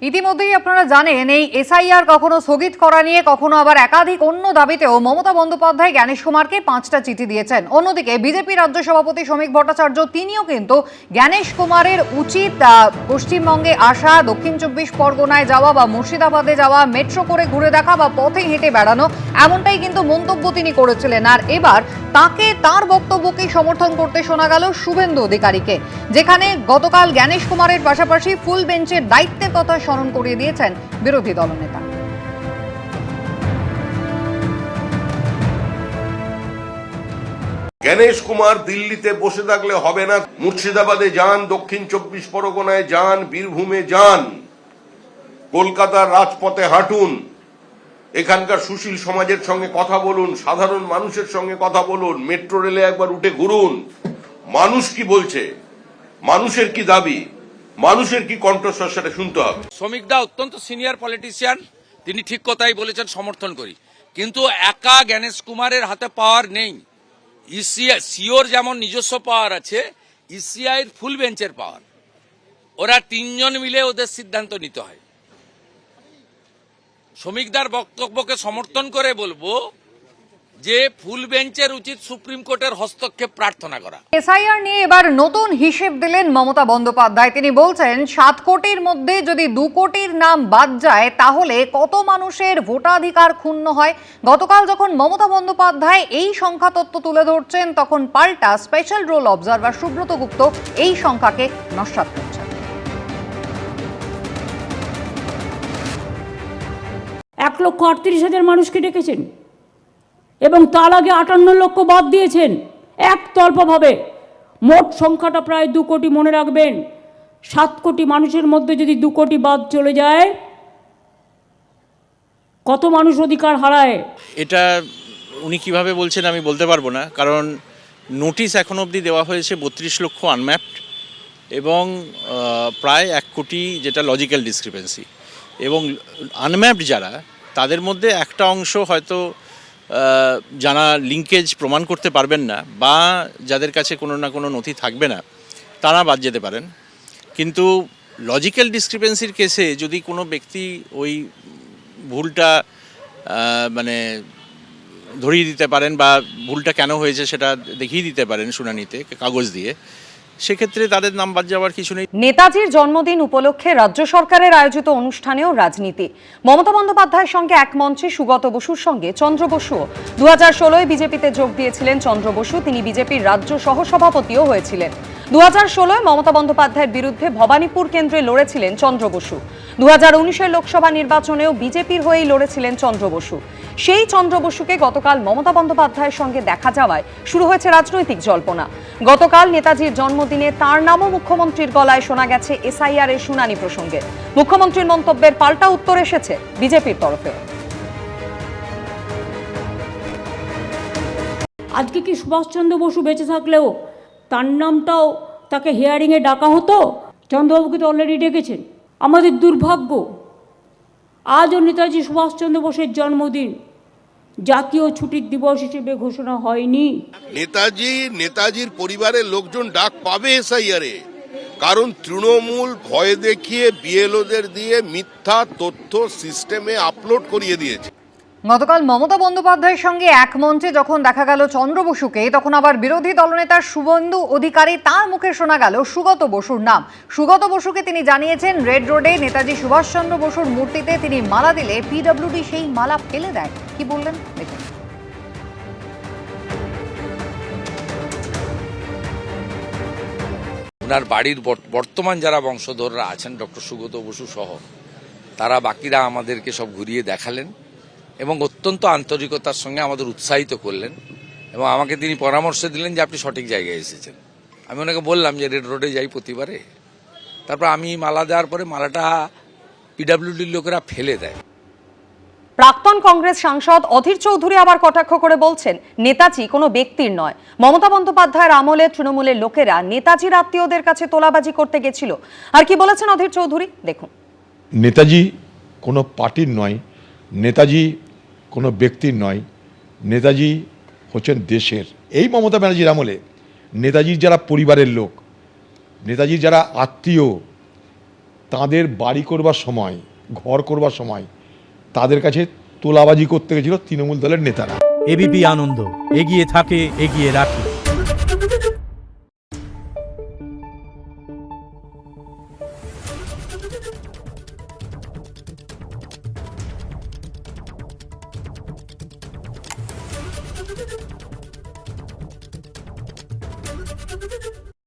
ইতিমধ্যেই আপনারা জানেন এই এসআইআর কখনো স্থগিত করা নিয়ে কখনো আবার একাধিক অন্য দাবিতেও মমতা বন্দ্যোপাধ্যায় জ্ঞানেশ কুমারকে 5টা চিঠি দিয়েছেন। অন্যদিকে বিজেপি রাজ্য সভাপতি শ্রমিক ভট্টাচার্য তিনিও কিন্তু জ্ঞানেশ কুমারের উচিত পশ্চিমবঙ্গে আসা, দক্ষিণ 24 পরগনায় যাওয়া বা মুর্শিদাবাদে যাওয়া, মেট্রো করে ঘুরে দেখা বা পথে হেঁটে বেড়ানো, এমনটাই কিন্তু মন্তব্য তিনি করেছিলেন। আর এবার তাকে তার বক্তব্যকে সমর্থন করতে শোনা গেল শুভেন্দু অধিকারীকে, যেখানে গতকাল জ্ঞানেশ কুমারের পাশাপাশি ফুল বেঞ্চের দায়িত্বের কথা স্মরণ করিয়ে দিয়েছেন বিরোধী দলনেতা। জ্ঞানেশ কুমার দিল্লিতে বসে থাকলে হবে না। মুর্শিদাবাদে যান, দক্ষিণ 24 পরগনায় যান, বীরভূমে যান, কলকাতার রাজপথে হাঁটুন, এখানকার সুশীল সমাজের সঙ্গে কথা বলুন, সাধারণ মানুষের সঙ্গে কথা বলুন, মেট্রো রেলে একবার উঠে ঘুরুন। মানুষ কি বলছে, মানুষের কি দাবি, মানুষের কি কণ্ঠস্বর, সেটা শুনতে হবে। শ্রমিকদা অত্যন্ত সিনিয়র পলিটিশিয়ান, তিনি ঠিক কথাই বলেছেন, সমর্থন করি। কিন্তু একা জ্ঞানেশ কুমারের হাতে পাওয়ার নেই। সিওর যেমন নিজস্ব পাওয়ার আছে, ইসিআই এর ফুল বেঞ্চের পাওয়ার। ওরা তিনজন মিলে ওদের সিদ্ধান্ত নিতে হয়। শ্রমিকদার বক্তব্যকে সমর্থন করে বলবো যে ফুল বেঞ্চের উচিত সুপ্রিম কোর্টের হস্তক্ষেপ প্রার্থনা করা। এসআইআর নিয়ে এবার নতুন হিসেব দিলেন মমতা বন্দ্যোপাধ্যায়। তিনি বলছেন 7 কোটির মধ্যে যদি 2 কোটির নাম বাদ যায় তাহলে কত মানুষের ভোটাধিকার ক্ষুণ্ণ হয়। গতকাল যখন মমতা বন্দ্যোপাধ্যায় এই সংখ্যা তত্ত্ব তুলে ধরছেন, তখন পাল্টা স্পেশাল রোল অবজারভার সুব্রত গুপ্ত এই সংখ্যাকে নস্যাৎ করছেন। 1,38,000 মানুষকে ডেকেছেন এবং তার আগে 58 লক্ষ বাদ দিয়েছেন একতরফাভাবে। মোট সংখ্যাটা প্রায় 2 কোটি। মনে রাখবেন, 7 কোটি মানুষের মধ্যে যদি 2 কোটি বাদ চলে যায়, কত মানুষ অধিকার হারায়। এটা উনি কিভাবে বলছেন আমি বলতে পারবো না, কারণ নোটিশ এখন অবধি দেওয়া হয়েছে 32 লক্ষ আনম্যাপড এবং প্রায় 1 কোটি, যেটা লজিক্যাল ডিসক্রিপেন্সি। এবং আনম্যাপড যারা, তাদের মধ্যে একটা অংশ হয়তো যারা লিঙ্কেজ প্রমাণ করতে পারবেন না বা যাদের কাছে কোনো না কোনো নথি থাকবে না, তারা বাদ যেতে পারেন। কিন্তু লজিক্যাল ডিসক্রিপেন্সির কেসে যদি কোনো ব্যক্তি ওই ভুলটা মানে ধরিয়ে দিতে পারেন বা ভুলটা কেন হয়েছে সেটা দেখিয়ে দিতে পারেন শুনানিতে কাগজ দিয়ে, সেক্ষেত্রে তাদের নাম বাদ যাওয়ার কিছু নেই। নেতাজির জন্মদিন উপলক্ষে রাজ্য সরকারের আয়োজিত অনুষ্ঠানেও রাজনীতি। মমতা বন্দ্যোপাধ্যায়ের সঙ্গে এক মঞ্চে সুগত বসুর সঙ্গে চন্দ্র বসুও। 2016 বিজেপিতে যোগ দিয়েছিলেন চন্দ্র বসু। তিনি বিজেপির রাজ্য সহসভাপতিও হয়েছিলেন। 2016 মমতা বন্দ্যোপাধ্যায়ের বিরুদ্ধে ভবানীপুর কেন্দ্রে লড়েছিলেন চন্দ্র বসু। 2019 লোকসভা নির্বাচনেও বিজেপির হয়েই লড়েছিলেন চন্দ্র বসু। সেই চন্দ্র বসুকে গতকাল মমতা বন্দ্যোপাধ্যায়ের সঙ্গে দেখা যাওয়ায় শুরু হয়েছে রাজনৈতিক জল্পনা। গতকাল নেতাজির জন্মদিনে তার নামও মুখ্যমন্ত্রীর গলায় শোনা গেছে এসআইআর এর শুনানি প্রসঙ্গে। মুখ্যমন্ত্রীর মন্তব্যের পাল্টা উত্তর এসেছে বিজেপির তরফে। আজকে কি সুভাষচন্দ্র বসু বেঁচে থাকলেও তার নামটাও তাকে হিয়ারিংয়ে ডাকা হতো? চন্দ্রবাবুকে তো অলরেডি ডেকেছেন। আমাদের দুর্ভাগ্য, আজও নেতাজি সুভাষচন্দ্র বোসের জন্মদিন জাতীয় ছুটির দিবস হিসেবে ঘোষণা হয়নি। নেতাজির পরিবারের লোকজন ডাক পাবে এসআইআরে, কারণ তৃণমূল ভয় দেখিয়ে বিএলওদের দিয়ে মিথ্যা তথ্য সিস্টেমে আপলোড করিয়ে দিয়েছে। গতকাল মমতা বন্দ্যোপাধ্যায়ের সঙ্গে এক মঞ্চে যখন দেখা গেল চন্দ্র বসুকে, তখন আবার বিরোধী দলনেতা শুভেন্দু অধিকারী, তার মুখে শোনা গেল সুগত বসুর নাম। সুগত বসুকে তিনি জানিয়েছেন রেড রোডে নেতাজি সুভাষচন্দ্র বসুর মূর্তিতে তিনি মালা দিলে পিডব্লিউডি সেই মালা ফেলে দেয়। কি বললেন দেখুন। ওনার বাড়ির বর্তমান যারা বংশধররা আছেন, ডক্টর সুগত বসু সহ, তারা বাকিরা আমাদেরকে সব ঘুরিয়ে দেখালেন এবং অত্যন্ত আন্তরিকতার সঙ্গে আমাদের উৎসাহিত করলেন এবং আমাকে তিনি পরামর্শ দিলেন যে আপনি সঠিক জায়গায় এসেছেন। আমি ওনাকে বললাম যে রেড রোডে যাই প্রতিবারে। তারপর আমি মালা দেওয়ার পরে মালাটা পিডব্লিউডির লোকেরা ফেলে দেয়। প্রাক্তন কংগ্রেস সাংসদ অধীর চৌধুরী আবার কটাক্ষ করে বলছেন নেতাজি কোনো ব্যক্তির নয়। মমতা বন্দ্যোপাধ্যায়ের আমলে তৃণমূলের লোকেরা নেতাজির আত্মীয়দের কাছে তোলাবাজি করতে গেছিল। আর কি বলেছেন অধীর চৌধুরী দেখুন। নেতাজি কোনো পার্টির নয়, নেতাজি কোনো ব্যক্তির নয়, নেতাজি হচ্ছেন দেশের। এই মমতা ব্যানার্জির আমলে নেতাজির যারা পরিবারের লোক, নেতাজির যারা আত্মীয়, তাদের বাড়ি করবার সময়, ঘর করবার সময় তাদের কাছে তোলাবাজি করতে গেছিল তৃণমূল দলের নেতারা। এবিপি আনন্দ, এগিয়ে থাকে, এগিয়ে রাখে।